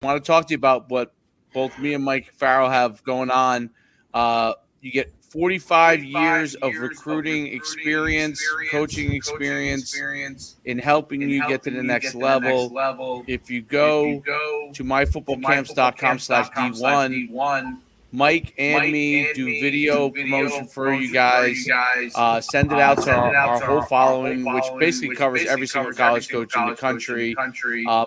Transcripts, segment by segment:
I want to talk to you about what both me and Mike Farrell have going on. You get 45 years of recruiting experience, coaching experience in helping you get to the next level. If you go to myfootballcamps.com/D1, Mike and me do video promotion for you guys. Send it out to our whole following, which basically covers every single college coach in the country.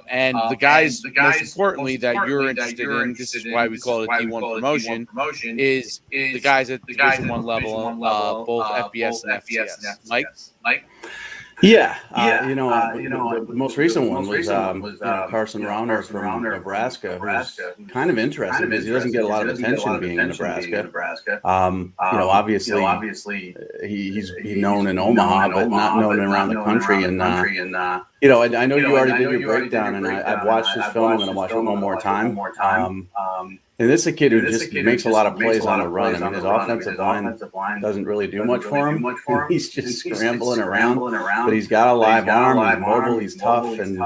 And the guys, most importantly, that you're interested in, this is why we call it a D1 promotion, is the guys at Division I level, both FBS and FCS. Mike? Yeah, the most recent one was Carson Rauner from Nebraska, who's kind of interesting because he doesn't get a lot of attention being in Nebraska. Obviously, he's known in Omaha, but not known around the country. And I know you already did your breakdown, and I've watched his film. I'm going to watch it one more time. And this is a kid who just makes a lot of plays on the run. I mean, his offensive line doesn't really do much for him. He's just scrambling around, but he's got a live arm. He's mobile. He's tough, and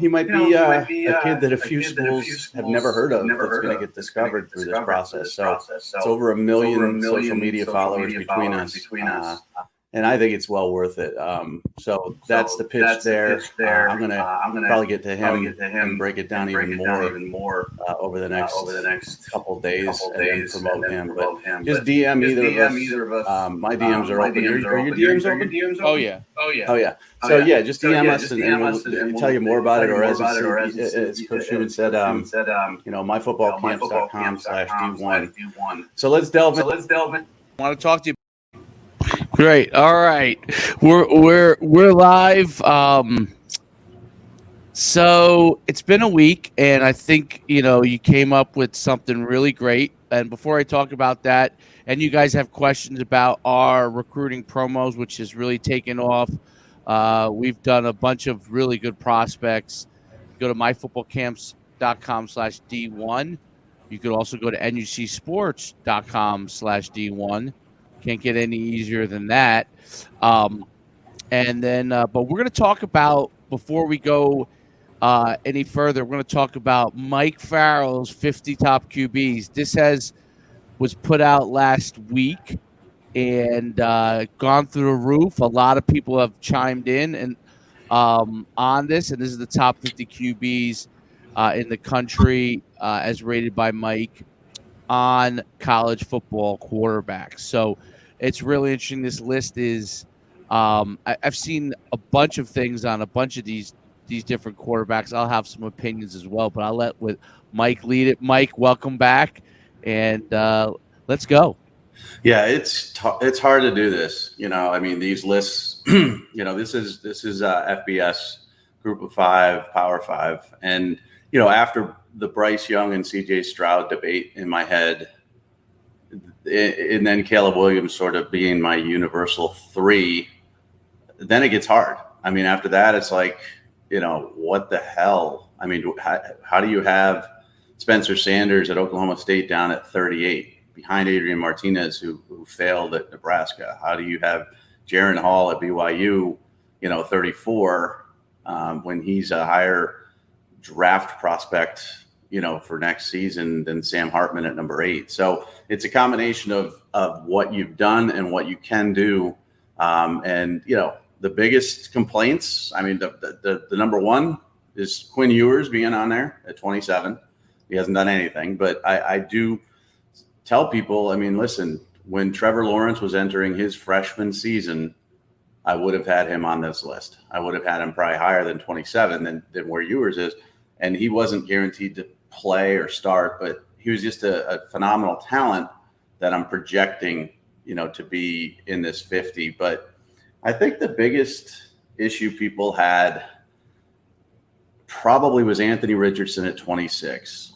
he might be a kid that a few schools have never heard of that's going to get discovered through this process. So it's over 1 million social media followers between us. And I think it's well worth it. So that's the pitch there. I'm gonna probably get to him and break it down even more over the next couple of days and then promote him. But just DM either of us. My DMs are open. Are your DMs open? Oh yeah. So just DM us and we'll tell you more about it. Or as Coach Schuman said, myfootballcamps.com/D1. So let's delve in. I want to talk to you. Great. All right. We're live. So it's been a week, and I think you came up with something really great. And before I talk about that, and you guys have questions about our recruiting promos, which has really taken off. We've done a bunch of really good prospects. Go to myfootballcamps.com/D1. You could also go to NUCsports.com/D1. Can't get any easier than that. And then, but we're going to talk about, before we go any further, we're going to talk about Mike Farrell's 50 top QBs. This was put out last week and gone through the roof. A lot of people have chimed in and on this, and this is the top 50 QBs in the country as rated by Mike on college football quarterbacks. So it's really interesting. This list is I've seen a bunch of things on a bunch of these different quarterbacks. I'll have some opinions as well, but I'll let Mike lead it. Mike, welcome back, and let's go. Yeah, it's hard to do this. I mean, these lists. This is FBS Group of Five, Power Five, and after the Bryce Young and CJ Stroud debate in my head, and then Caleb Williams sort of being my universal three, then it gets hard. I mean, after that, it's like, what the hell? I mean, how do you have Spencer Sanders at Oklahoma State down at 38 behind Adrian Martinez, who failed at Nebraska? How do you have Jaron Hall at BYU, 34 when he's a higher draft prospect, for next season than Sam Hartman at number 8. So it's a combination of what you've done and what you can do. The biggest complaints, I mean, the number one is Quinn Ewers being on there at 27. He hasn't done anything, but I do tell people, I mean, listen, when Trevor Lawrence was entering his freshman season, I would have had him on this list. I would have had him probably higher than 27 than where Ewers is. And he wasn't guaranteed to play or start, but he was just a phenomenal talent that I'm projecting, to be in this 50. But I think the biggest issue people had probably was Anthony Richardson at 26.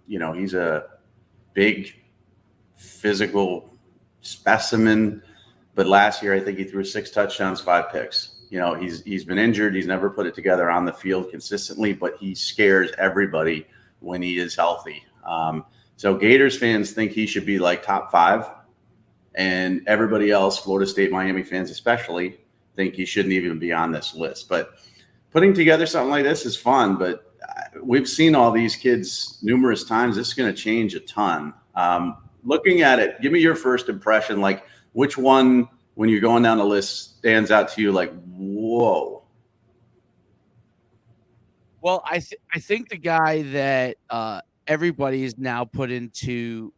He's a big physical specimen, but last year I think he threw 6 touchdowns, 5 picks. He's been injured. He's never put it together on the field consistently, but he scares everybody when he is healthy. So Gators fans think he should be like top 5, and everybody else, Florida State, Miami fans especially, think he shouldn't even be on this list. But putting together something like this is fun, but we've seen all these kids numerous times. This is going to change a ton. Looking at it, give me your first impression. Like, which one, when you're going down the list, stands out to you like, whoa? Well, I think the guy that everybody is now put into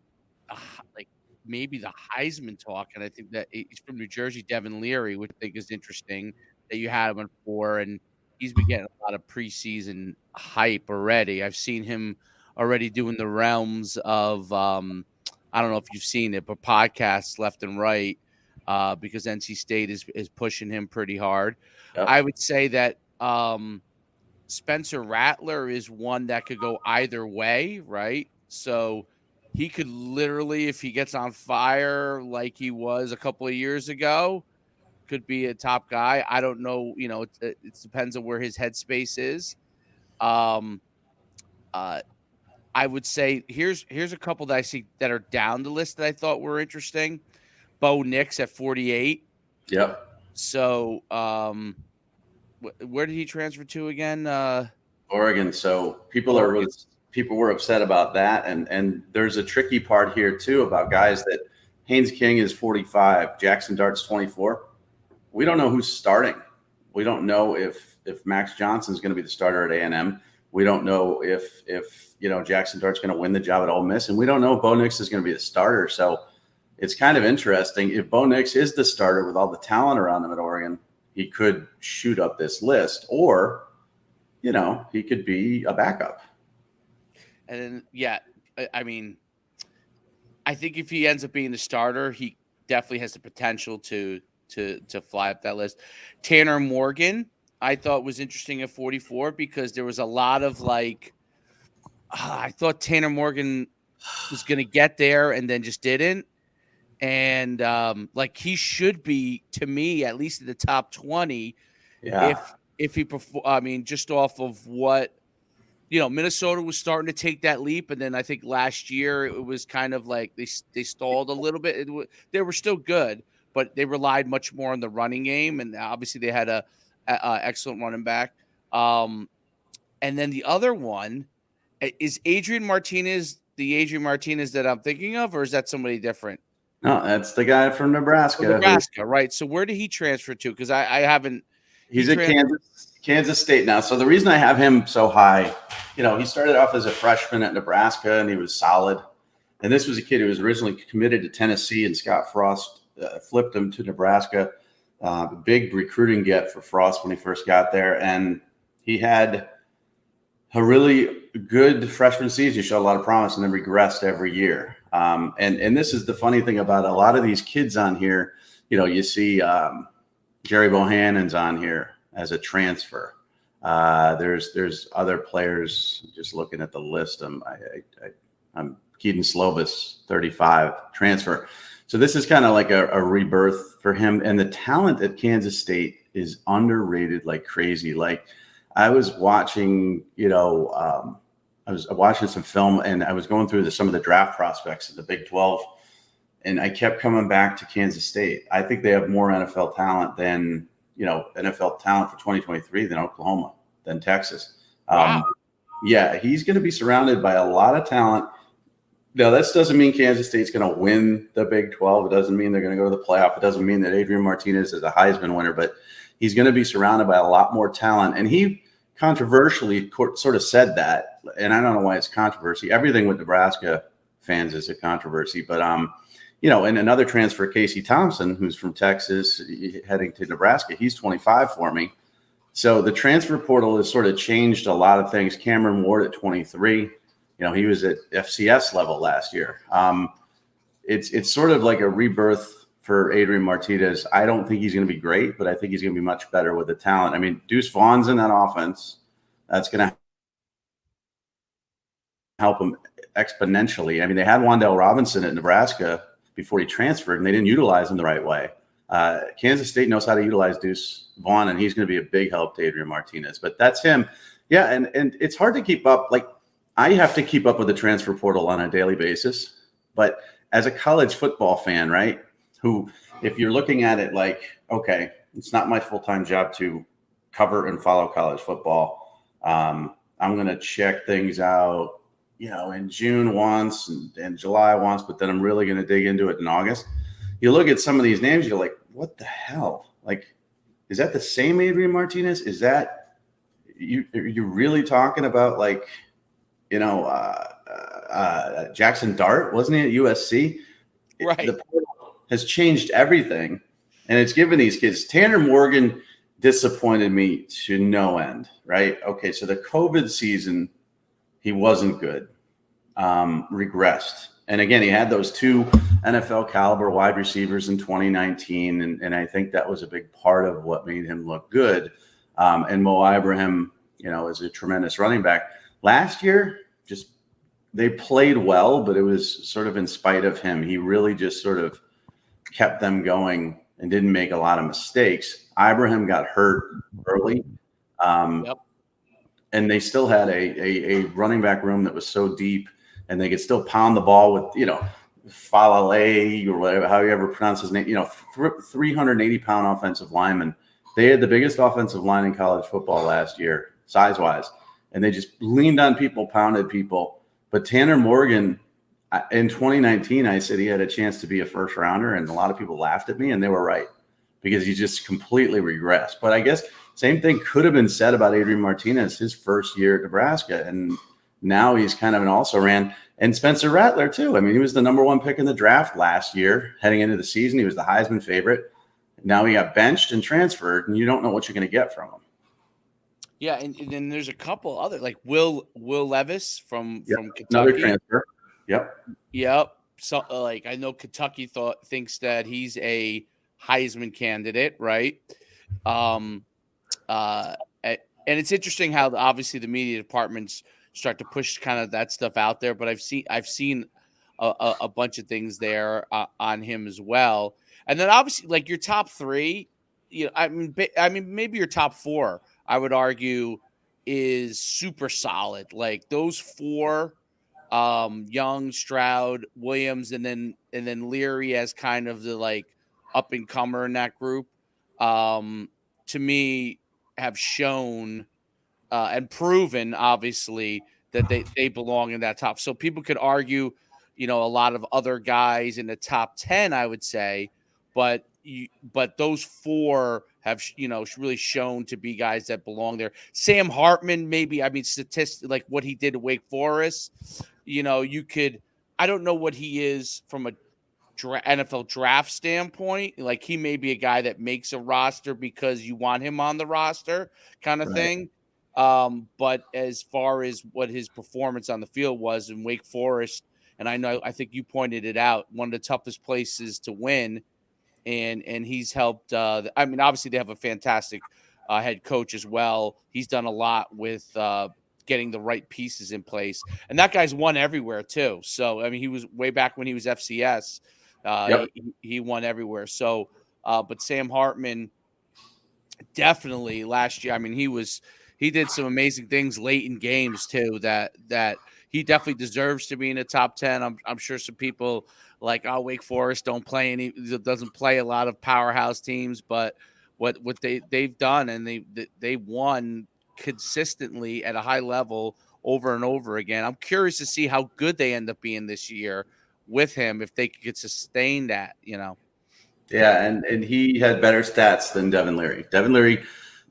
like maybe the Heisman talk, and I think that he's from New Jersey, Devin Leary, which I think is interesting that you had him on 4, and he's been getting a lot of preseason hype already. I've seen him already doing the realms of I don't know if you've seen it, but podcasts left and right because NC State is pushing him pretty hard. Yep. I would say that Spencer Rattler is one that could go either way, right? So he could literally, if he gets on fire like he was a couple of years ago, could be a top guy. I don't know. It depends on where his headspace is. I would say here's a couple that I see that are down the list that I thought were interesting. Bo Nix at 48. Yep. So where did he transfer to again? Oregon. So people were upset about that, and there's a tricky part here too about guys that Haynes King is 45, Jackson Dart's 24. We don't know who's starting. We don't know if Max Johnson's going to be the starter at A&M. We don't know if Jackson Dart's going to win the job at Ole Miss, and we don't know if Bo Nix is going to be the starter. So it's kind of interesting. If Bo Nix is the starter with all the talent around him at Oregon, he could shoot up this list, or he could be a backup. And then, I mean, I think if he ends up being the starter, he definitely has the potential to fly up that list. Tanner Morgan, I thought was interesting at 44 because there was a lot of I thought Tanner Morgan was going to get there and then just didn't. And he should be, to me, at least in the top 20. Yeah. If he perform, I mean, just off of what Minnesota was starting to take that leap, and then I think last year it was kind of like they stalled a little bit. They were still good, but they relied much more on the running game, and obviously they had a excellent running back. And then the other one is Adrian Martinez, the Adrian Martinez that I'm thinking of, or is that somebody different? No, that's the guy from Nebraska. Nebraska, right? So where did he transfer to? Because I haven't. He's at Kansas State now. So the reason I have him so high, he started off as a freshman at Nebraska and he was solid. And this was a kid who was originally committed to Tennessee, and Scott Frost flipped him to Nebraska. Big recruiting get for Frost when he first got there. And he had a really good freshman season. He showed a lot of promise and then regressed every year. And this is the funny thing about a lot of these kids on here. You see Jerry Bohannon's on here as a transfer. There's other players. Just looking at the list, I'm Keaton Slovis, 35, transfer. So this is kind of like a rebirth for him. And the talent at Kansas State is underrated like crazy. Like I was watching, I was watching some film, and I was going through some of the draft prospects in the Big 12, and I kept coming back to Kansas State. I think they have more NFL talent than, NFL talent for 2023 than Oklahoma, than Texas. Wow. Yeah, he's going to be surrounded by a lot of talent. Now, this doesn't mean Kansas State's going to win the Big 12. It doesn't mean they're going to go to the playoff. It doesn't mean that Adrian Martinez is a Heisman winner, but he's going to be surrounded by a lot more talent. And he controversially sort of said that, and I don't know why it's controversy. Everything with Nebraska fans is a controversy, but and another transfer, Casey Thompson, who's from Texas, heading to Nebraska, he's 25 for me. So the transfer portal has sort of changed a lot of things. Cameron Ward at 23, he was at FCS level last year. It's sort of like a rebirth for Adrian Martinez. I don't think he's going to be great, but I think he's going to be much better with the talent. I mean, Deuce Vaughn's in that offense. That's going to help him exponentially. I mean, they had Wan'Dale Robinson at Nebraska before he transferred, and they didn't utilize him the right way. Kansas State knows how to utilize Deuce Vaughn, and he's going to be a big help to Adrian Martinez. But that's him. Yeah, and it's hard to keep up. Like, I have to keep up with the transfer portal on a daily basis. But as a college football fan, right, who, if you're looking at it like, okay, it's not my full-time job to cover and follow college football. I'm going to check things out, in June once and July once, but then I'm really going to dig into it in August. You look at some of these names, you're like, what the hell? Like, is that the same Adrian Martinez? Is that you're really talking about like, Jackson Dart, wasn't he at USC? Right. The portal has changed everything, and it's given these kids. Tanner Morgan disappointed me to no end, right? Okay, so the COVID season, he wasn't good, regressed. And again, he had those 2 NFL caliber wide receivers in 2019, and I think that was a big part of what made him look good. And Mo Ibrahim, is a tremendous running back. Last year, they played well, but it was sort of in spite of him. He really just sort of kept them going and didn't make a lot of mistakes. Ibrahim got hurt early. And they still had a running back room that was so deep, and they could still pound the ball with, Footballl or whatever, how you ever pronounce his name, 380-pound offensive lineman. They had the biggest offensive line in college football last year, size-wise, and they just leaned on people, pounded people. But Tanner Morgan, in 2019, I said he had a chance to be a first rounder, and a lot of people laughed at me, and they were right because he just completely regressed. But I guess same thing could have been said about Adrian Martinez his first year at Nebraska, and now he's kind of an also-ran. And Spencer Rattler, too. I mean, he was the number 1 pick in the draft last year. Heading into the season, he was the Heisman favorite. Now he got benched and transferred, and you don't know what you're going to get from him. Yeah, and then there's a couple other, like Will Levis from Kentucky. Another transfer. Yep. So like I know Kentucky thinks that he's a Heisman candidate, right? And it's interesting how obviously the media departments start to push kind of that stuff out there, but I've seen a bunch of things there on him as well. And then obviously like your top 3, I mean maybe your top 4, I would argue, is super solid. Like those 4, Young, Stroud, Williams, and then Leary as kind of the like up and comer in that group, to me have shown and proven obviously that they belong in that top. So people could argue, a lot of other guys in the top 10, I would say, but those 4 have really shown to be guys that belong there. Sam Hartman, maybe, I mean, like what he did at Wake Forest, you could, I don't know what he is from a NFL draft standpoint. Like he may be a guy that makes a roster because you want him on the roster kind of thing. But as far as what his performance on the field was in Wake Forest, and I think you pointed it out, one of the toughest places to win. And he's helped. I mean, obviously they have a fantastic head coach as well. He's done a lot with getting the right pieces in place, and that guy's won everywhere too. So I mean, he was way back when he was FCS. He won everywhere. So, but Sam Hartman definitely last year. I mean, he did some amazing things late in games too. That he definitely deserves to be in the top 10. I'm sure some people like, Wake Forest doesn't play a lot of powerhouse teams, but what they've done, and they won consistently at a high level over and over again. I'm curious to see how good they end up being this year with him, if they could sustain that, Yeah, and he had better stats than Devin Leary. Devin Leary,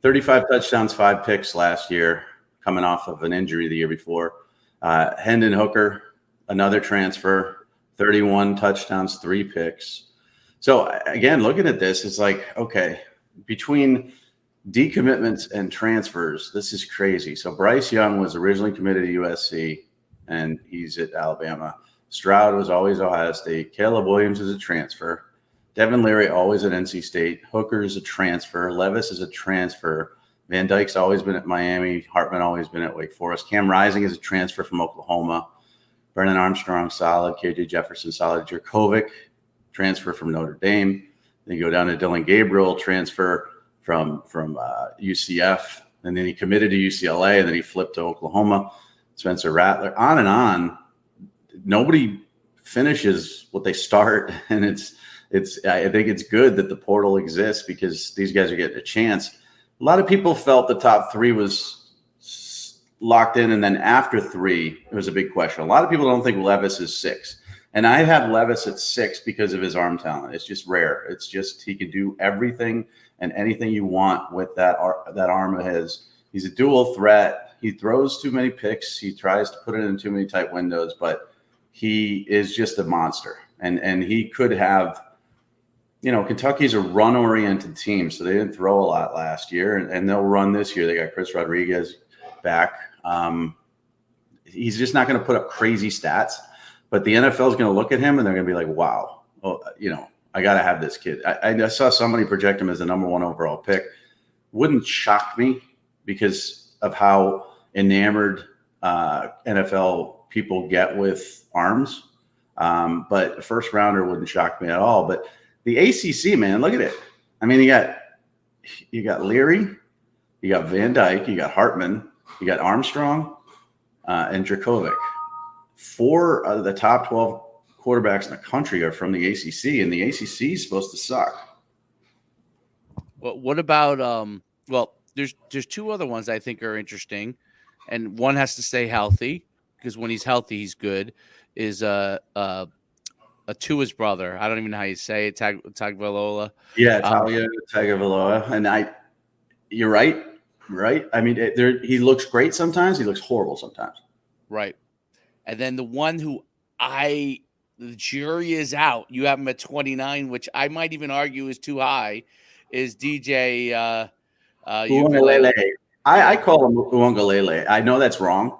35 touchdowns, 5 picks last year, coming off of an injury the year before. Hendon Hooker, another transfer, 31 touchdowns, 3 picks. So again, looking at this, it's like, okay, between decommitments and transfers, this is crazy. So Bryce Young was originally committed to USC, and he's at Alabama. Stroud was always Ohio State. Caleb Williams is a transfer. Devin Leary always at NC State. Hooker is a transfer. Levis is a transfer. Van Dyke's always been at Miami. Hartman always been at Wake Forest. Cam Rising is a transfer from Oklahoma. Brennan Armstrong, solid. KJ Jefferson, solid. Jurkovic, transfer from Notre Dame. Then you go down to Dylan Gabriel, transfer from UCF. And then he committed to UCLA, and then he flipped to Oklahoma. Spencer Rattler, on and on. Nobody finishes what they start, and I think it's good that the portal exists because these guys are getting a chance. A lot of people felt the top 3 was locked in. And then after 3, it was a big question. A lot of people don't think Levis is 6. And I have Levis at 6 because of his arm talent. It's just rare. It's just he can do everything and anything you want with that arm of his. He's a dual threat. He throws too many picks. He tries to put it in too many tight windows, but he is just a monster. And he could have, Kentucky's a run-oriented team, so they didn't throw a lot last year, and they'll run this year. They got Chris Rodriguez back. He's just not going to put up crazy stats, but the NFL is going to look at him, and they're going to be like, wow, I got to have this kid. I saw somebody project him as the number 1 overall pick. Wouldn't shock me because of how enamored NFL people get with arms. But a first rounder wouldn't shock me at all. But the ACC, man, look at it. I mean, you got Leary, you got Van Dyke, you got Hartman, you got Armstrong, and Dracovic. 4 of the top 12 quarterbacks in the country are from the ACC, and the ACC is supposed to suck. Well, what about there's 2 other ones I think are interesting, and one has to stay healthy because when he's healthy, he's good. Is Tua's brother? I don't even know how you say it. Tagovailoa. Yeah, Talia Tagovailoa, and you're right. I mean, he looks great sometimes. He looks horrible sometimes. Right, and then the one who the jury is out. You have him at 29, which I might even argue is too high. Is DJ Uiagalelei. I call him Uiagalelei. I know that's wrong.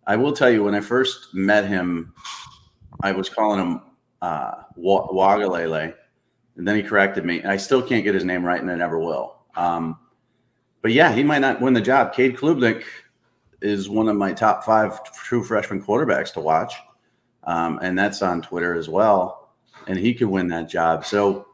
I will tell you, when I first met him, I was calling him Wagalele, and then he corrected me. I still can't get his name right, and I never will. But yeah, he might not win the job. Cade Klubnik is one of my top 5 true freshman quarterbacks to watch, and that's on Twitter as well. And he could win that job. So,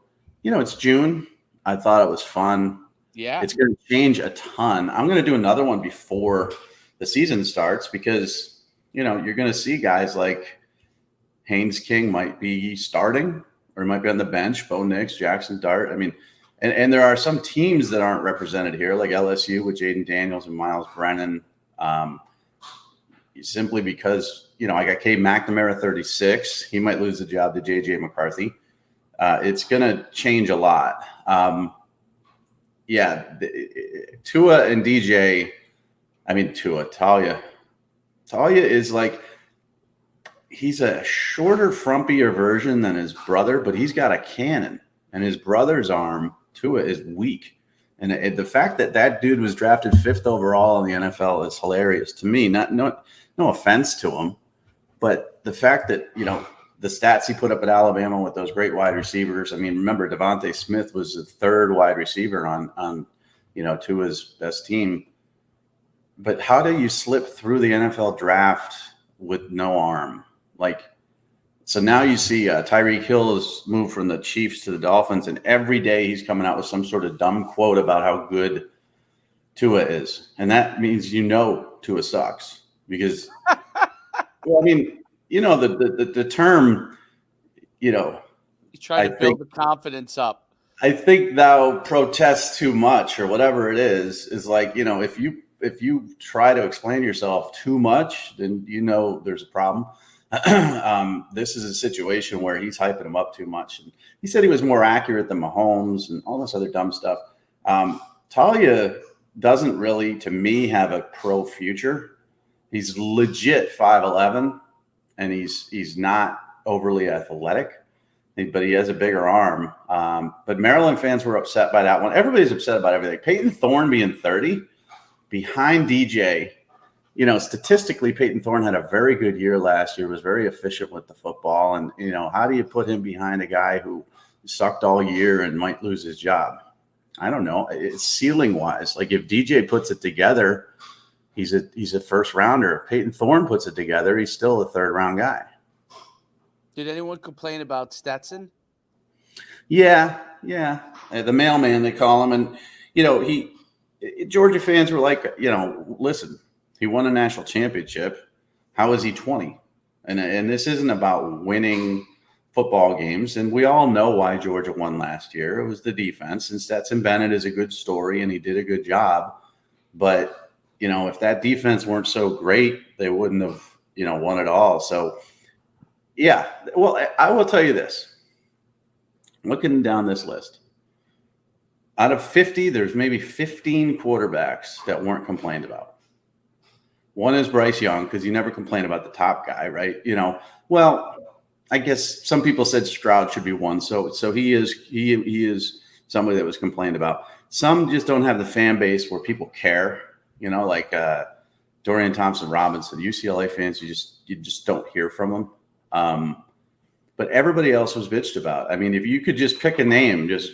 it's June. I thought it was fun. Yeah, it's going to change a ton. I'm going to do another one before the season starts because, you're going to see guys like Haynes King might be starting or might be on the bench, Bo Nix, Jackson Dart. I mean, and there are some teams that aren't represented here, like LSU with Jaden Daniels and Miles Brennan, simply because, I got Cade McNamara 36. He might lose the job to J.J. McCarthy. It's going to change a lot. Tua and DJ, Talia. Talia is like, he's a shorter, frumpier version than his brother, but he's got a cannon. And his brother's arm, Tua, is weak. And the fact that dude was drafted 5th overall in the NFL is hilarious to me. No offense to him, but the fact that, the stats he put up at Alabama with those great wide receivers. I mean, remember, Devontae Smith was the 3rd wide receiver on Tua's best team. But how do you slip through the NFL draft with no arm? So now you see Tyreek Hill has moved from the Chiefs to the Dolphins, and every day he's coming out with some sort of dumb quote about how good Tua is. And that means Tua sucks because, the term, he's trying to build the confidence up. I think thou protest too much or whatever it is like, if you try to explain yourself too much, then there's a problem. This is a situation where he's hyping him up too much. And he said he was more accurate than Mahomes and all this other dumb stuff. Talia doesn't really, to me, have a pro future. He's legit 5'11", and he's not overly athletic, but he has a bigger arm. But Maryland fans were upset by that one. Everybody's upset about everything. Peyton Thorne being 30 behind DJ. Statistically, Peyton Thorne had a very good year last year, was very efficient with the football. And, how do you put him behind a guy who sucked all year and might lose his job? I don't know. It's ceiling wise. Like if DJ puts it together, he's a first rounder. If Peyton Thorne puts it together, he's still a 3rd round guy. Did anyone complain about Stetson? Yeah. The mailman, they call him. And, Georgia fans were like, listen, he won a national championship. How is he 20? And this isn't about winning football games. And we all know why Georgia won last year. It was the defense. And Stetson Bennett is a good story, and he did a good job. But if that defense weren't so great, they wouldn't have, won it all. So, yeah. Well, I will tell you this. Looking down this list, out of 50, there's maybe 15 quarterbacks that weren't complained about. One is Bryce Young, because you never complain about the top guy, right? Well, I guess some people said Stroud should be one. So he is somebody that was complained about. Some just don't have the fan base where people care, like Dorian Thompson-Robinson. UCLA fans, you just don't hear from them. But everybody else was bitched about. I mean, if you could just pick a name, just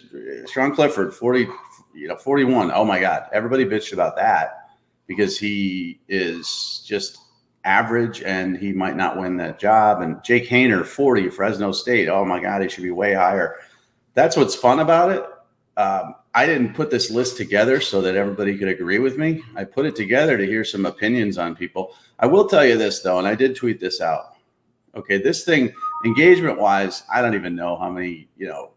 Sean Clifford, 41. Oh my God, everybody bitched about that because he is just average and he might not win that job. And Jake Haener, 40, Fresno State. Oh my God, he should be way higher. That's what's fun about it. I didn't put this list together so that everybody could agree with me. I put it together to hear some opinions on people. I will tell you this, though, and I did tweet this out. Okay, this thing, engagement-wise, I don't even know how many,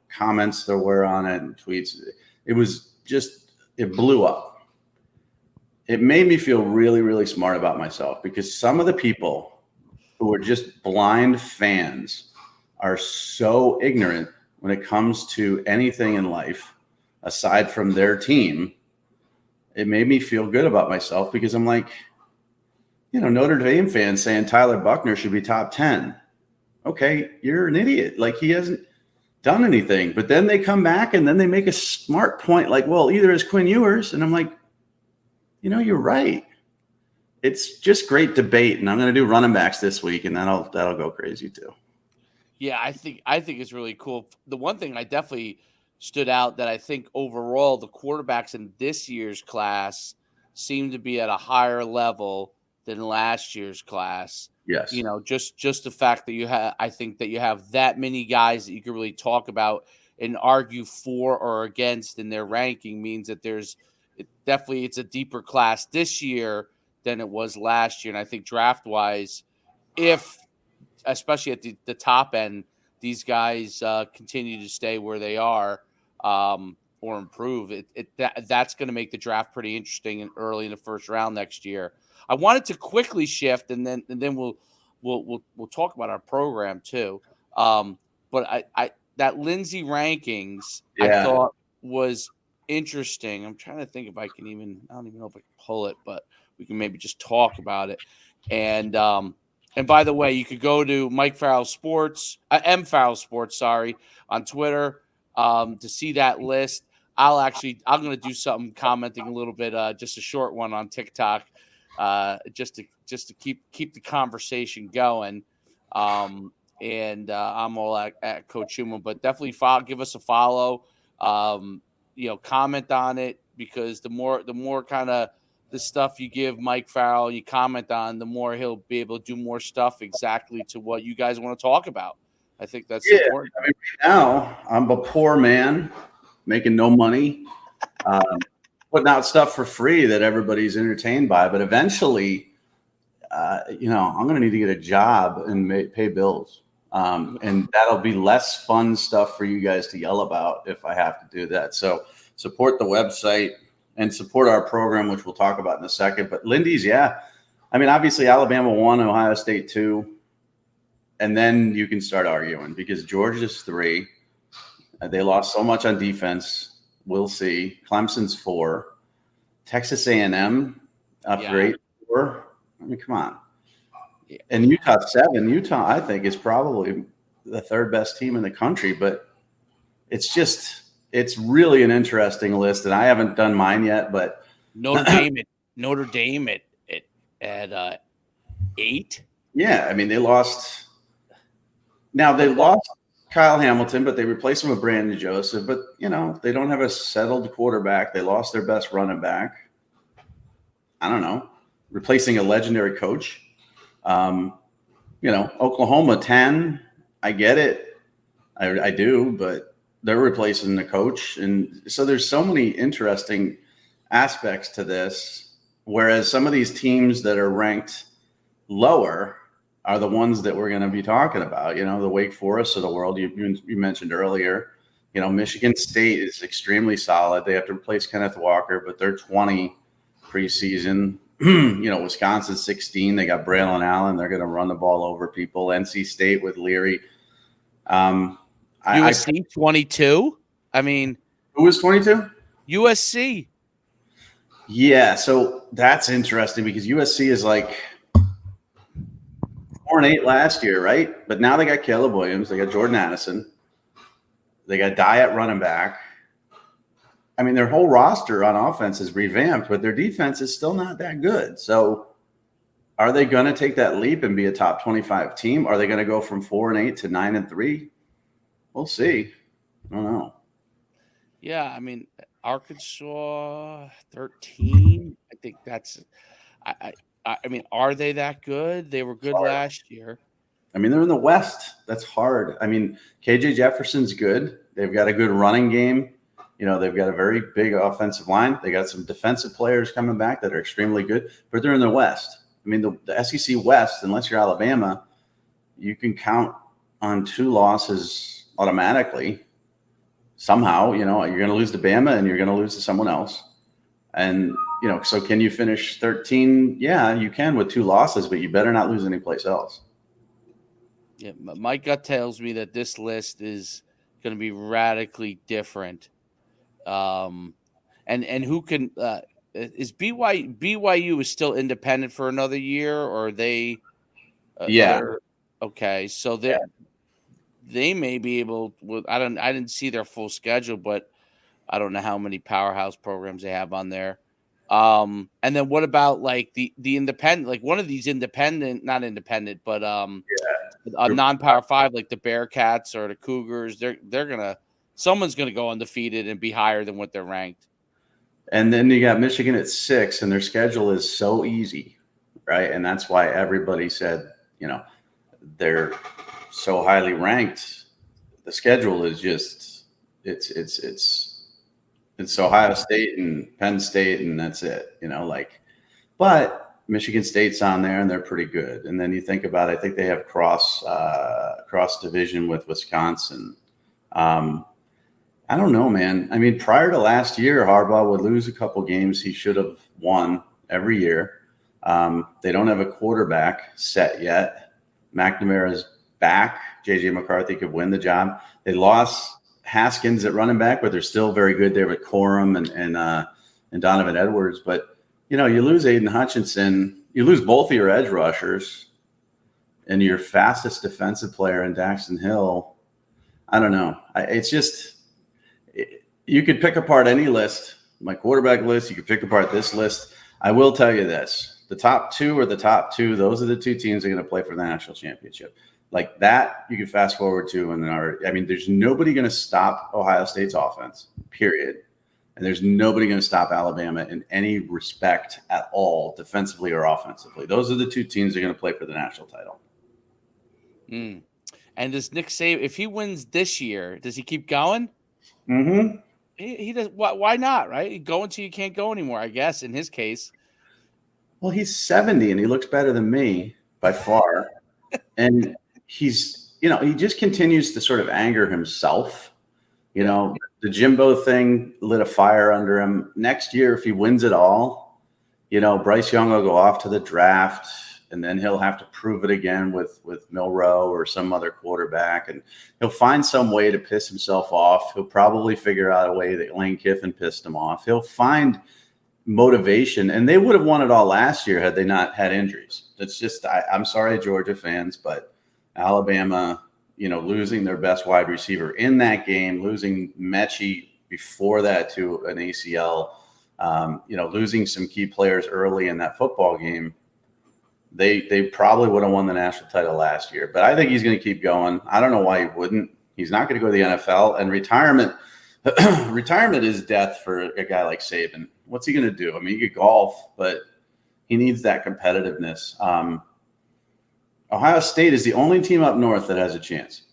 comments there were on it and tweets. It was just, it blew up. It made me feel really, really smart about myself because some of the people who are just blind fans are so ignorant when it comes to anything in life aside from their team. It made me feel good about myself because I'm like, Notre Dame fans saying Tyler Buckner should be top 10. Okay, you're an idiot. Like, he hasn't done anything. But then they come back and then they make a smart point like, well, either is Quinn Ewers. And I'm like, you're right. It's just great debate. And I'm going to do running backs this week, and that'll go crazy too. Yeah, I think it's really cool. The one thing I definitely stood out that I think overall the quarterbacks in this year's class seem to be at a higher level than last year's class. Yes. Just the fact that I think that you have that many guys that you can really talk about and argue for or against in their ranking means that it's a deeper class this year than it was last year. And I think draft wise, especially at the top end, these guys continue to stay where they are or improve, that's going to make the draft pretty interesting and early in the first round next year. I wanted to quickly shift, and then we'll talk about our program too. But I that Lindsay rankings I thought was interesting. I'm trying to think if I don't even know if I can pull it, but we can maybe just talk about it. And by the way, you could go to Mike Farrell Sports, M Farrell Sports, sorry, on Twitter to see that list. I'm going to do something commenting a little bit, just a short one on TikTok, just to keep the conversation going. And I'm all at Coach Schuman, but definitely give us a follow. Comment on it, because the more kind of the stuff you give Mike Farrell, you comment on, the more he'll be able to do more stuff exactly to what you guys want to talk about. I think that's important. I mean, right now I'm a poor man making no money, putting out stuff for free that everybody's entertained by. But eventually, I'm going to need to get a job and pay bills. And that'll be less fun stuff for you guys to yell about if I have to do that. So support the website and support our program, which we'll talk about in a second. But Lindy's, obviously Alabama 1, Ohio State 2. And then you can start arguing because Georgia's 3. They lost so much on defense. We'll see. Clemson's 4. Texas A&M after 8, 4. I mean, come on. And Utah 7. Utah, I think, is probably the third best team in the country. But it's really an interesting list, and I haven't done mine yet. But Notre Dame at 8. Yeah, I mean, they lost. Now they lost Kyle Hamilton, but they replaced him with Brandon Joseph. But they don't have a settled quarterback. They lost their best running back. I don't know, replacing a legendary coach. Oklahoma 10. I get it. I do, but they're replacing the coach. And so there's so many interesting aspects to this, whereas some of these teams that are ranked lower are the ones that we're going to be talking about, the Wake Forest of the world you mentioned earlier. Michigan State is extremely solid. They have to replace Kenneth Walker, but they're 20 preseason. Wisconsin 16. They got Braylon Allen. They're going to run the ball over people. NC State with Leary. USC 22. I mean, who was 22? USC. Yeah, so that's interesting because USC is like 4-8 last year, right? But now they got Caleb Williams. They got Jordan Addison. They got Dye at running back. I mean, their whole roster on offense is revamped, but their defense is still not that good. So are they going to take that leap and be a top 25 team? Are they going to go from 4-8 to 9-3? We'll see. I don't know. Yeah, I mean, Arkansas 13. I think that's. I mean, are they that good? They were good last year. I mean, they're in the West. That's hard. I mean, KJ Jefferson's good. They've got a good running game. They've got a very big offensive line. They got some defensive players coming back that are extremely good, but they're in the West. I mean, the SEC West, unless you're Alabama, you can count on 2 losses automatically. Somehow, you're going to lose to Bama and you're going to lose to someone else. And, so can you finish 13? Yeah, you can with 2 losses, but you better not lose anyplace else. Yeah, my gut tells me that this list is going to be radically different. And who can is BYU is still independent for another year, or are they? Yeah. Okay, so they may be able. Well, I didn't see their full schedule, but I don't know how many powerhouse programs they have on there. And then what about like the independent, like one of these not independent, but a non-power 5 like the Bearcats or the Cougars, someone's gonna go undefeated and be higher than what they're ranked. And then you got Michigan at 6, and their schedule is so easy, right? And that's why everybody said, they're so highly ranked. The schedule is just it's Ohio State and Penn State, and that's it. But Michigan State's on there, and they're pretty good. And then you think about it, I think they have cross division with Wisconsin. I don't know, man. I mean, prior to last year, Harbaugh would lose a couple games he should have won every year. They don't have a quarterback set yet. McNamara's back. J.J. McCarthy could win the job. They lost Haskins at running back, but they're still very good there with Corum and Donovan Edwards. But, you lose Aiden Hutchinson. You lose both of your edge rushers and your fastest defensive player in Daxton Hill. I don't know. It's just – you could pick apart any list, my quarterback list. You could pick apart this list. I will tell you this. The top 2 are the top 2. Those are the 2 teams that are going to play for the national championship. Like that, you can fast forward to. There's nobody going to stop Ohio State's offense, period. And there's nobody going to stop Alabama in any respect at all, defensively or offensively. Those are the 2 teams that are going to play for the national title. And does Nick Saban, if he wins this year, does he keep going? Mm-hmm. He does. Why not? Right? You go until you can't go anymore. I guess in his case. Well, he's 70 and he looks better than me by far, and he's he just continues to sort of anger himself. The Jimbo thing lit a fire under him. Next year, if he wins it all, Bryce Young will go off to the draft. And then he'll have to prove it again with Milroe or some other quarterback. And he'll find some way to piss himself off. He'll probably figure out a way that Lane Kiffin pissed him off. He'll find motivation. And they would have won it all last year had they not had injuries. It's just, I'm sorry, Georgia fans, but Alabama, losing their best wide receiver in that game, losing Mechie before that to an ACL, losing some key players early in that football game. They probably would have won the national title last year, but I think he's going to keep going. I don't know why he wouldn't. He's not going to go to the NFL, and retirement is death for a guy like Saban. What's he going to do? I mean, he could golf, but he needs that competitiveness. Ohio State is the only team up north that has a chance.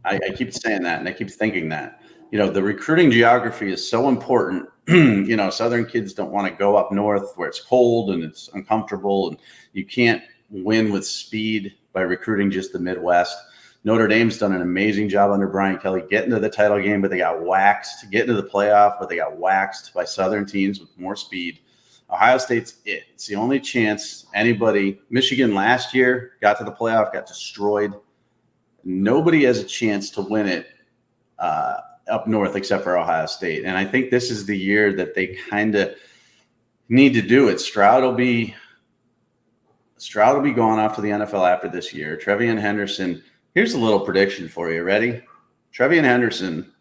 I keep saying that, and I keep thinking that. The recruiting geography is so important. Southern kids don't want to go up north where it's cold and it's uncomfortable, and you can't win with speed by recruiting just the Midwest. Notre Dame's done an amazing job under Brian Kelly getting to the title game, but they got waxed. Getting to the playoff, but they got waxed by Southern teams with more speed. Ohio State's it. It's the only chance anybody. Michigan last year got to the playoff, got destroyed. Nobody has a chance to win it up north except for Ohio State. And I think this is the year that they kind of need to do it. Stroud will be going off to the NFL after this year. Trevian Henderson. Here's a little prediction for you. Ready? Trevian Henderson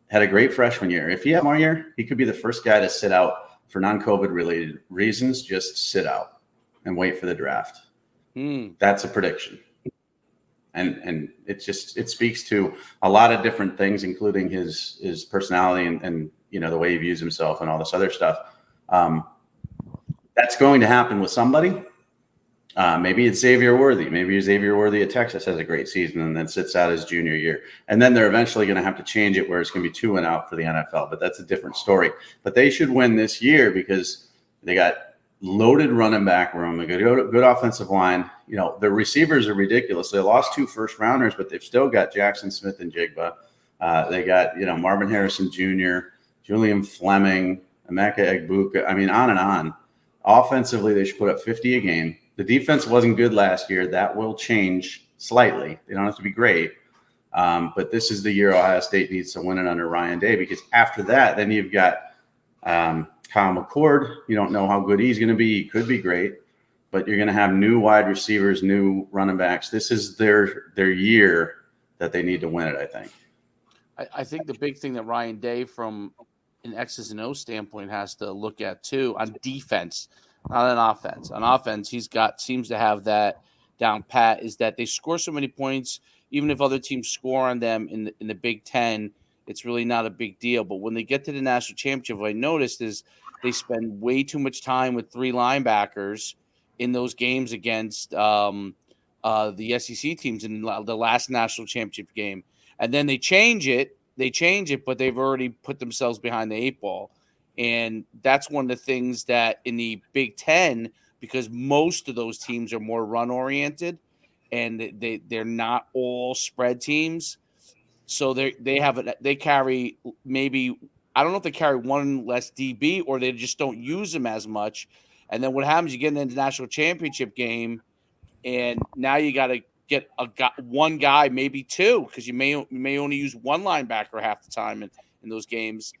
had a great freshman year. If he had more year, he could be the first guy to sit out for non-COVID related reasons. Just sit out and wait for the draft. That's a prediction. And it speaks to a lot of different things, including his personality and the way he views himself and all this other stuff. That's going to happen with somebody. Maybe it's Xavier Worthy. Maybe Xavier Worthy at Texas has a great season and then sits out his junior year. And then they're eventually going to have to change it where it's going to be 2 and out for the NFL. But that's a different story. But they should win this year because they got loaded running back room. They got good offensive line. Their receivers are ridiculous. They lost 2 first-rounders, but they've still got Jackson Smith and Jigba. They got, Marvin Harrison Jr., Julian Fleming, Emeka Egbuka. I mean, on and on. Offensively, they should put up 50 a game. The defense wasn't good last year. That will change slightly. They don't have to be great. But this is the year Ohio State needs to win it under Ryan Day, because after that, then you've got Kyle McCord. You don't know how good he's going to be. He could be great. But you're going to have new wide receivers, new running backs. This is their year that they need to win it, I think. I think the big thing that Ryan Day, from an X's and O's standpoint, has to look at too on defense, not on offense. On offense, seems to have that down pat, is that they score so many points, even if other teams score on them in the Big Ten, it's really not a big deal. But when they get to the national championship, what I noticed is they spend way too much time with 3 linebackers in those games against the SEC teams in the last national championship game. And then they change it, but they've already put themselves behind the 8 ball. And that's one of the things that in the Big Ten, because most of those teams are more run-oriented and they're not all spread teams. So they carry maybe, I don't know if they carry 1 less DB or they just don't use them as much. And then what happens, you get into the national championship game, and now you got to get one guy, maybe 2, because you may only use 1 linebacker half the time in those games,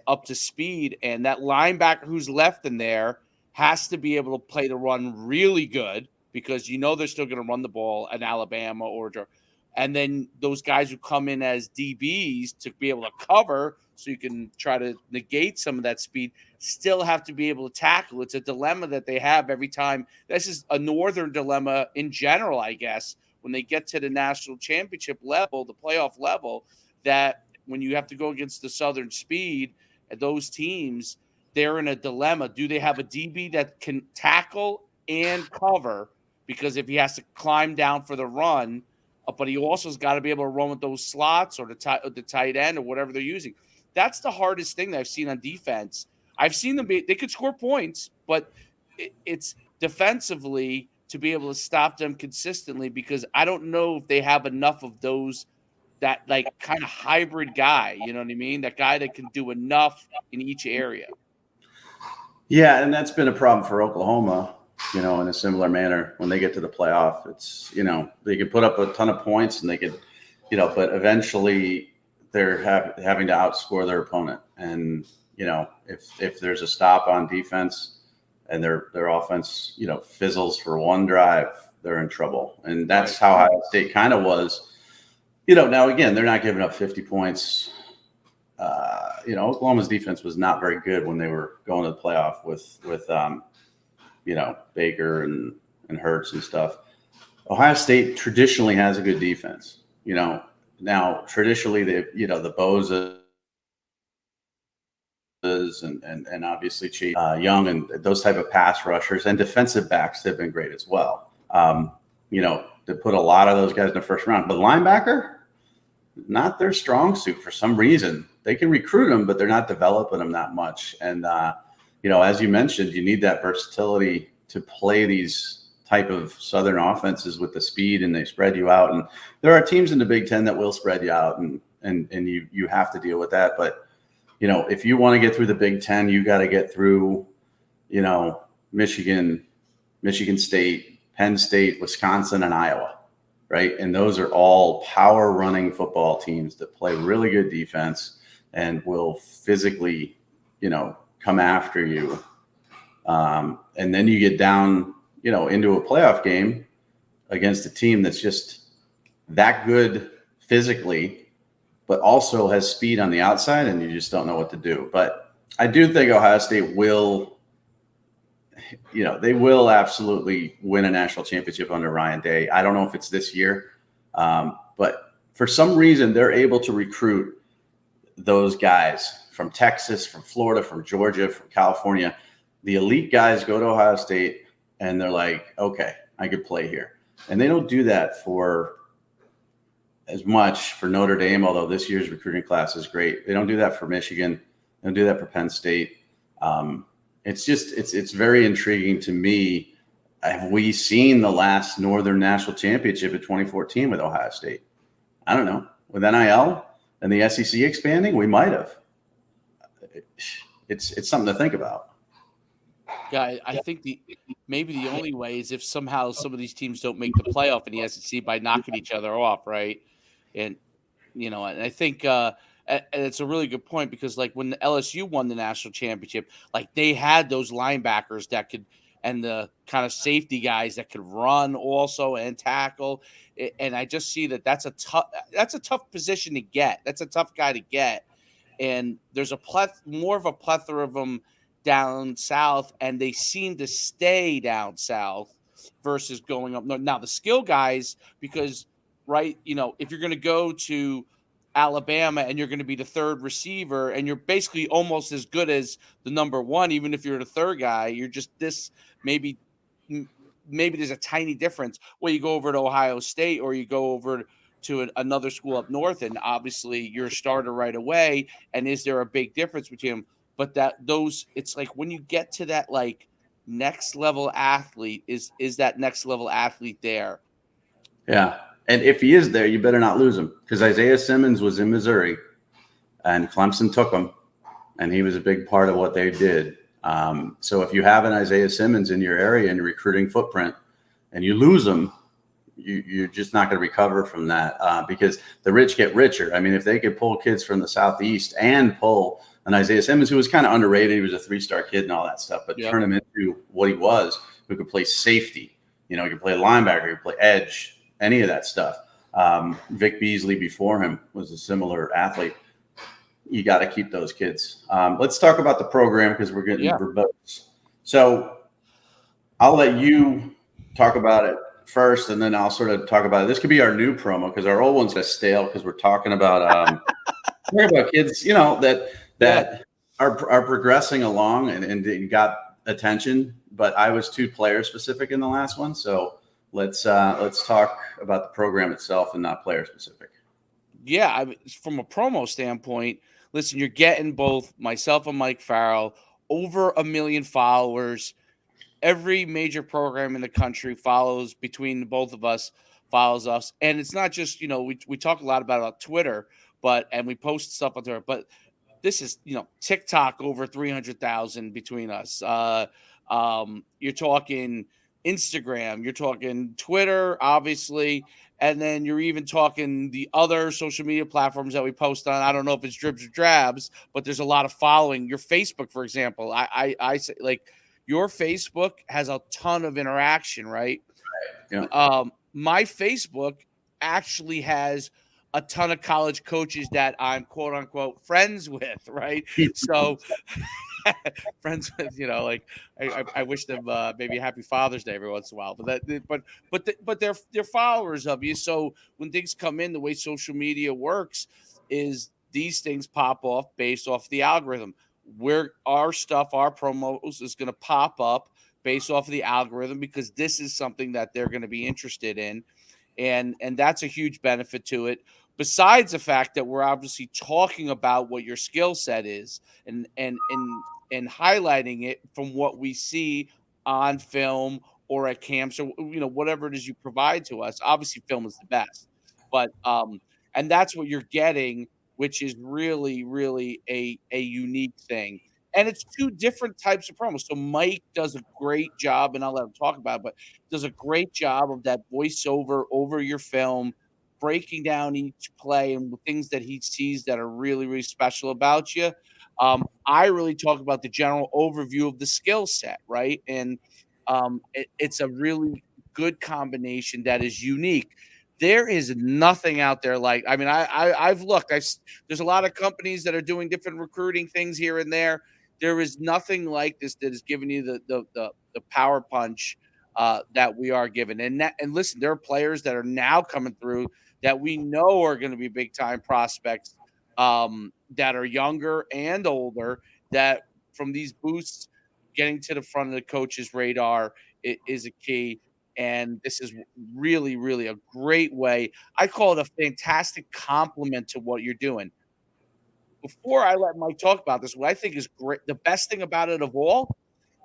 up to speed. And that linebacker who's left in there has to be able to play the run really good, because they're still going to run the ball at Alabama or Georgia. And then those guys who come in as DBs to be able to cover, so you can try to negate some of that speed, still have to be able to tackle. It's a dilemma that they have every time. This is a northern dilemma in general, I guess, when they get to the national championship level, the playoff level, that when you have to go against the southern speed, those teams, they're in a dilemma. Do they have a DB that can tackle and cover? Because if he has to climb down for the run, but he also has got to be able to run with those slots or the tight end or whatever they're using. That's the hardest thing that I've seen on defense. I've seen them they could score points, but it's defensively to be able to stop them consistently, because I don't know if they have enough of those, that like kind of hybrid guy, you know what I mean? That guy that can do enough in each area. Yeah, and that's been a problem for Oklahoma, in a similar manner when they get to the playoff. It's, they could put up a ton of points and they could, but eventually they're having to outscore their opponent. And, if there's a stop on defense and their offense, fizzles for 1 drive, they're in trouble. And that's how Ohio State kind of was. Now, again, they're not giving up 50 points. Oklahoma's defense was not very good when they were going to the playoff with Baker and Hurts and stuff. Ohio State traditionally has a good defense. Now traditionally the Bozas and obviously Young and those type of pass rushers and defensive backs have been great as well. To put a lot of those guys in the first round, but linebacker, not their strong suit for some reason. They can recruit them, but they're not developing them that much. And as you mentioned, you need that versatility to play these type of Southern offenses with the speed, and they spread you out. And there are teams in the Big Ten that will spread you out, and you have to deal with that. But if you want to get through the Big Ten, you got to get through, Michigan, Michigan State, Penn State, Wisconsin, and Iowa, right? And those are all power running football teams that play really good defense and will physically, come after you. And then you get down, into a playoff game against a team that's just that good physically, but also has speed on the outside, and you just don't know what to do. But I do think Ohio State will, they will absolutely win a national championship under Ryan Day. I don't know if it's this year, but for some reason they're able to recruit those guys from Texas, from Florida, from Georgia, from California. The elite guys go to Ohio State and they're like, okay, I could play here. And they don't do that for as much for Notre Dame, although this year's recruiting class is great. They don't do that for Michigan. They don't do that for Penn State. It's very intriguing to me. Have we seen the last Northern National Championship in 2014 with Ohio State? I don't know. With NIL and the SEC expanding, we might have. It's something to think about. Yeah, I think maybe the only way is if somehow some of these teams don't make the playoff in the SEC by knocking each other off, right? And and I think and it's a really good point, because like when the LSU won the national championship, like they had those linebackers that could, and the kind of safety guys that could run also and tackle. And I just see that's a tough position to get. That's a tough guy to get. And there's more of a plethora of them down south, and they seem to stay down south versus going up north. Now the skill guys, because right, if you're going to go to Alabama and you're going to be the third receiver and you're basically almost as good as the number one, even if you're the third guy, you're just this maybe there's a tiny difference. Well, you go over to Ohio State or you go over to another school up north, and obviously you're a starter right away. And is there a big difference between them? But it's like when you get to that like next level athlete, is that next level athlete there? Yeah. And if he is there, you better not lose him, because Isaiah Simmons was in Missouri and Clemson took him, and he was a big part of what they did. So if you have an Isaiah Simmons in your area and your recruiting footprint and you lose him, you're just not going to recover from that, because the rich get richer. I mean, if they could pull kids from the Southeast and pull an Isaiah Simmons, who was kind of underrated, he was a 3-star kid and all that stuff, but turn him into what he was, who could play safety, he could play linebacker, he could play edge, any of that stuff. Vic Beasley before him was a similar athlete. You got to keep those kids. Let's talk about the program, because we're getting verbose. So I'll let you talk about it first, and then I'll sort of talk about it. This could be our new promo, because our old one's kind of stale, because we're talking about kids, that are progressing along and got attention. But I was too player specific in the last one, so let's talk about the program itself and not player specific. Yeah, from a promo standpoint, listen, you're getting both myself and Mike Farrell over 1 million followers. Every major program in the country between both of us follows us. And it's not just, we talk a lot about Twitter, and we post stuff on Twitter, but this is, TikTok over 300,000 between us. You're talking Instagram, you're talking Twitter, obviously, and then you're even talking the other social media platforms that we post on. I don't know if it's dribs or drabs, but there's a lot of following. Your Facebook, for example, I say, like, your Facebook has a ton of interaction, right? Yeah. My Facebook actually has a ton of college coaches that I'm quote unquote friends with, right? So friends with, like I wish them maybe a happy Father's Day every once in a while, but they're followers of you. So when things come in, the way social media works is these things pop off based off the algorithm. Where our promos is going to pop up based off of the algorithm, because this is something that they're going to be interested in. And that's a huge benefit to it. Besides the fact that we're obviously talking about what your skill set is and highlighting it from what we see on film or at camps, or whatever it is you provide to us. Obviously, film is the best, but and that's what you're getting which is really, really a unique thing. And it's two different types of promos. So Mike does a great job, and I'll let him talk about it, but does a great job of that voiceover over your film, breaking down each play and the things that he sees that are really, really special about you. I really talk about the general overview of the skill set, right? And it's a really good combination that is unique. There is nothing out there like. I mean, I've looked. There's a lot of companies that are doing different recruiting things here and there. There is nothing like this that is giving you the power punch that we are given. And listen, there are players that are now coming through that we know are going to be big time prospects, that are younger and older, that from these boosts getting to the front of the coach's radar is a key. And this is really, really a great way. I call it a fantastic compliment to what you're doing. Before I let Mike talk about this, what I think is great, the best thing about it of all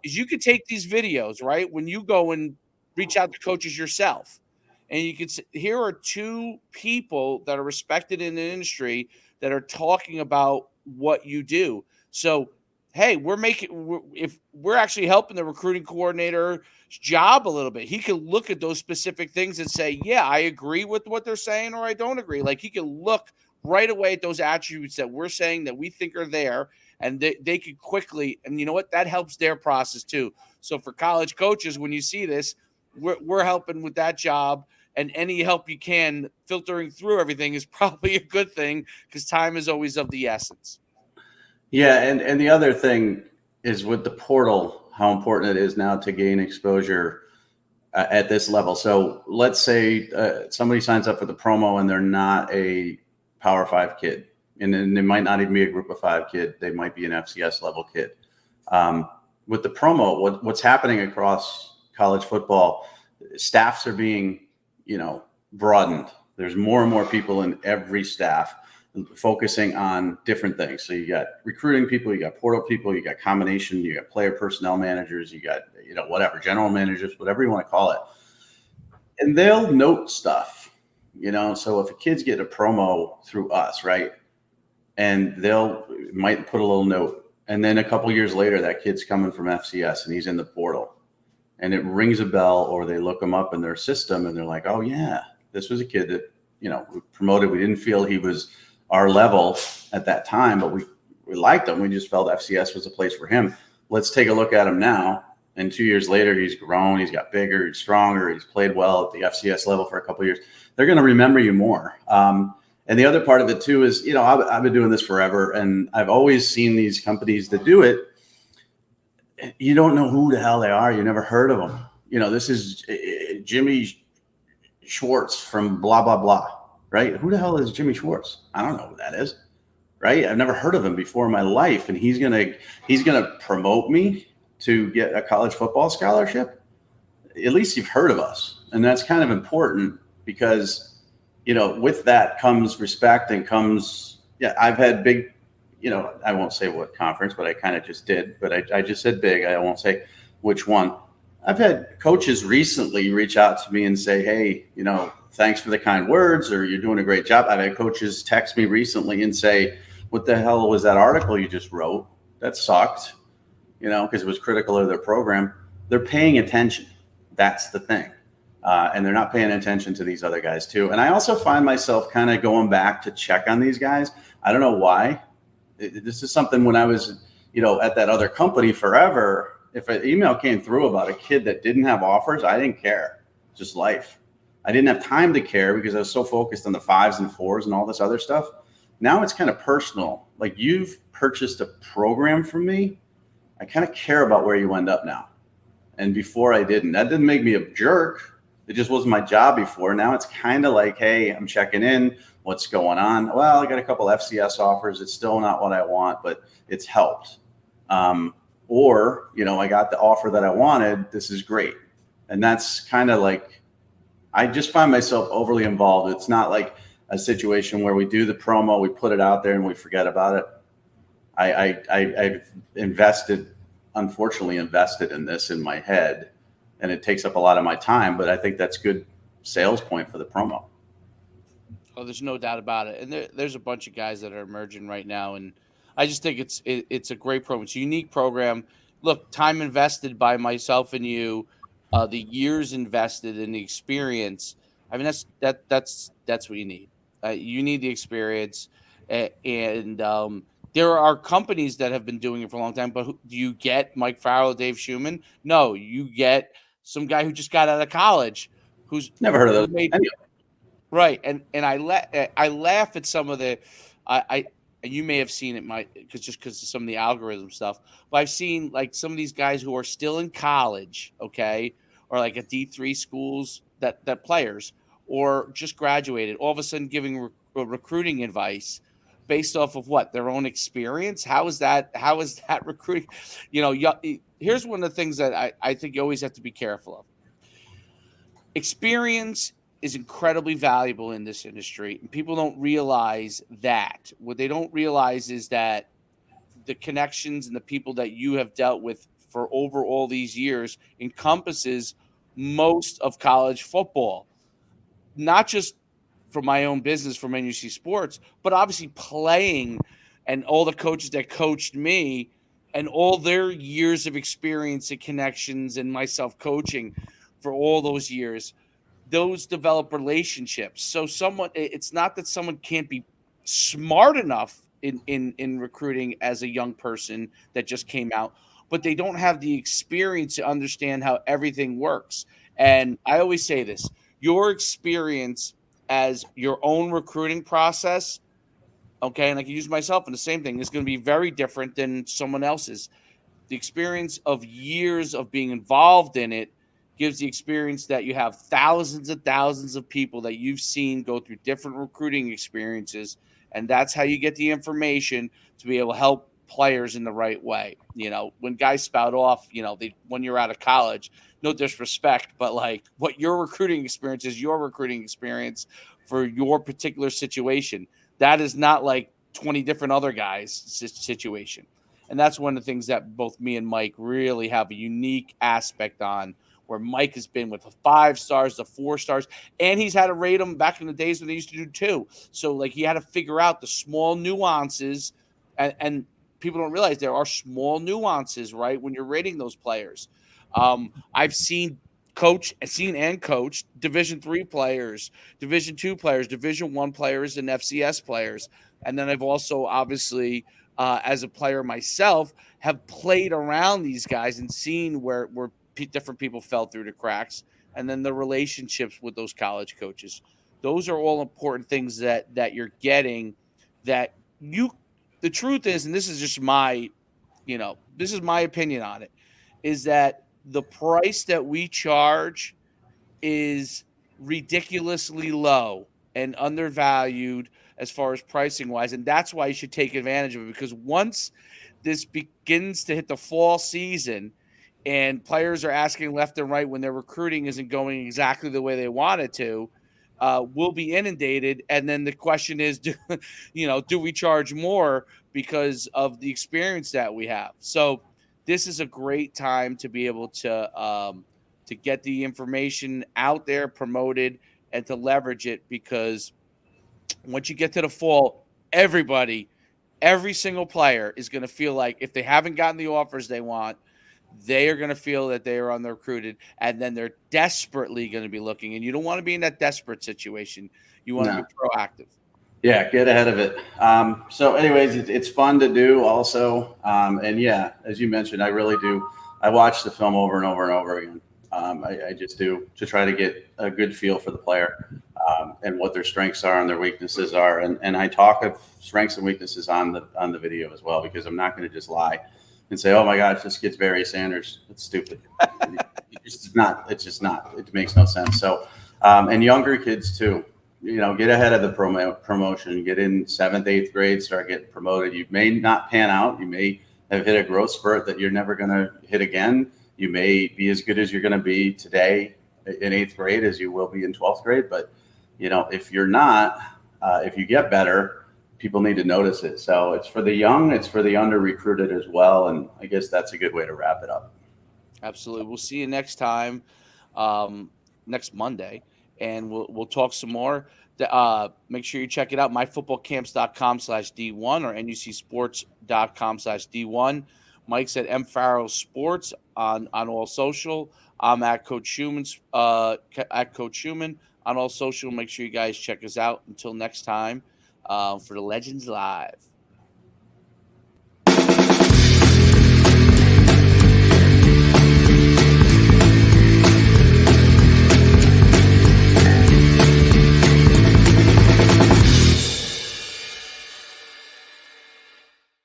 is you could take these videos, right? When you go and reach out to coaches yourself, and you could here are two people that are respected in the industry that are talking about what you do. So, hey, if we're actually helping the recruiting coordinator's job a little bit, he can look at those specific things and say, yeah, I agree with what they're saying, or I don't agree. Like, he can look right away at those attributes that we're saying that we think are there, and they could quickly, and you know what, that helps their process too. So for college coaches, when you see this, we're helping with that job, and any help you can filtering through everything is probably a good thing, because time is always of the essence. Yeah, and the other thing is with the portal, how important it is now to gain exposure at this level. So let's say somebody signs up for the promo and they're not a Power 5 kid, and then they might not even be a Group of 5 kid. They might be an FCS level kid. With the promo, what's happening across college football, staffs are being, broadened. There's more and more people in every staff focusing on different things. So you got recruiting people, you got portal people, you got combination, you got player personnel managers, you got, whatever, general managers, whatever you want to call it. And they'll note stuff, so if a kid's getting a promo through us, right, and might put a little note, and then a couple years later, that kid's coming from FCS and he's in the portal, and it rings a bell, or they look him up in their system and they're like, oh yeah, this was a kid that, we promoted. We didn't feel he was our level at that time, but we liked him. We just felt FCS was a place for him. Let's take a look at him now. And 2 years later, he's grown, he's got bigger, he's stronger, he's played well at the FCS level for a couple of years. They're going to remember you more. And the other part of it too is, I've been doing this forever, and I've always seen these companies that do it. You don't know who the hell they are. You never heard of them. This is Jimmy Schwartz from blah, blah, blah. Right? Who the hell is Jimmy Schwartz? I don't know who that is. Right? I've never heard of him before in my life. And he's gonna promote me to get a college football scholarship. At least you've heard of us. And that's kind of important, because, with that comes respect, and comes, I've had big, I won't say what conference, but I kind of just did, but I just said big. I won't say which one. I've had coaches recently reach out to me and say, hey, thanks for the kind words, or you're doing a great job. I've had coaches text me recently and say, what the hell was that article you just wrote? That sucked, because it was critical of their program. They're paying attention. That's the thing. And they're not paying attention to these other guys too. And I also find myself kind of going back to check on these guys. I don't know why. This is something when I was, at that other company forever, if an email came through about a kid that didn't have offers, I didn't care. Just life. I didn't have time to care because I was so focused on the 5s and 4s and all this other stuff. Now it's kind of personal. Like, you've purchased a program from me. I kind of care about where you end up now. And before I didn't. That didn't make me a jerk. It just wasn't my job before. Now it's kind of like, hey, I'm checking in. What's going on? Well, I got a couple FCS offers. It's still not what I want, but it's helped. Or, I got the offer that I wanted. This is great. And that's kind of like, I just find myself overly involved. It's not like a situation where we do the promo, we put it out there, and we forget about it. I've unfortunately invested in this in my head, and it takes up a lot of my time, but I think that's good sales point for the promo. Oh, there's no doubt about it. And there's a bunch of guys that are emerging right now, and I just think it's a great program. It's a unique program. Look, time invested by myself and you, the years invested in the experience. I mean, that's what you need. You need the experience, and there are companies that have been doing it for a long time. But do you get Mike Farrell, Dave Schuman? No, you get some guy who just got out of college, who's Never heard of who those. made right, and I laugh at some of the I and you may have seen it, my because of some of the algorithm stuff. But I've seen like some of these guys who are still in college, okay, or like at D3 schools that players or just graduated, all of a sudden giving recruiting advice based off of what their own experience. How is that? How is that recruiting? Here's one of the things that I think you always have to be careful of. Experience is incredibly valuable in this industry, and people don't realize that. What they don't realize is that the connections and the people that you have dealt with for over all these years encompasses most of college football, not just for my own business from NUC Sports, but obviously playing and all the coaches that coached me and all their years of experience and connections and myself coaching for all those years, those develop relationships. So it's not that someone can't be smart enough in recruiting as a young person that just came out, but they don't have the experience to understand how everything works. And I always say this, your experience as your own recruiting process, okay, and I can use myself in the same thing, is going to be very different than someone else's. The experience of years of being involved in it gives the experience that you have thousands and thousands of people that you've seen go through different recruiting experiences. And that's how you get the information to be able to help players in the right way. When guys spout off, when you're out of college, no disrespect, but like what your recruiting experience is, your recruiting experience for your particular situation. That is not like 20 different other guys' situation. And that's one of the things that both me and Mike really have a unique aspect on, where Mike has been with the 5 stars, the 4 stars, and he's had to rate them back in the days when they used to do 2. So like he had to figure out the small nuances, and people don't realize there are small nuances, right, when you're rating those players. I've seen and coached Division 3 players, Division 2 players, Division 1 players, and FCS players. And then I've also obviously as a player myself, have played around these guys and seen where different people fell through the cracks, and then the relationships with those college coaches. Those are all important things that you're getting. That you, the truth is, and this is just this is my opinion on it, is that the price that we charge is ridiculously low and undervalued as far as pricing wise. And that's why you should take advantage of it, because once this begins to hit the fall season and players are asking left and right when their recruiting isn't going exactly the way they want it to, we'll be inundated. And then the question is, do we charge more because of the experience that we have? So this is a great time to be able to get the information out there, promoted, and to leverage it, because once you get to the fall, every single player is going to feel like if they haven't gotten the offers they want, they are going to feel that they are recruited, and then they're desperately going to be looking. And you don't want to be in that desperate situation. You want to be proactive. Yeah, get ahead of it. So anyways, it's fun to do also. And yeah, as you mentioned, I really do. I watch the film over and over and over again. I just do, to try to get a good feel for the player and what their strengths are and their weaknesses are. And I talk of strengths and weaknesses on the video as well, because I'm not going to just lie and say, oh my gosh, this kid's Barry Sanders. It's stupid. It's just not. It makes no sense. So, and younger kids too. Get ahead of the promotion. Get in 7th, 8th grade. Start getting promoted. You may not pan out. You may have hit a growth spurt that you're never going to hit again. You may be as good as you're going to be today in 8th grade as you will be in 12th grade. But, if you're not, if you get better, people need to notice it. So it's for the young, it's for the under-recruited as well. And I guess that's a good way to wrap it up. Absolutely. We'll see you next time, next Monday, and we'll talk some more. Make sure you check it out, myfootballcamps.com/D1 or NUCsports.com/D1. Mike's at M Farrell Sports on all social. I'm at Coach Schuman, on all social. Make sure you guys check us out. Until next time, for the Legends Live.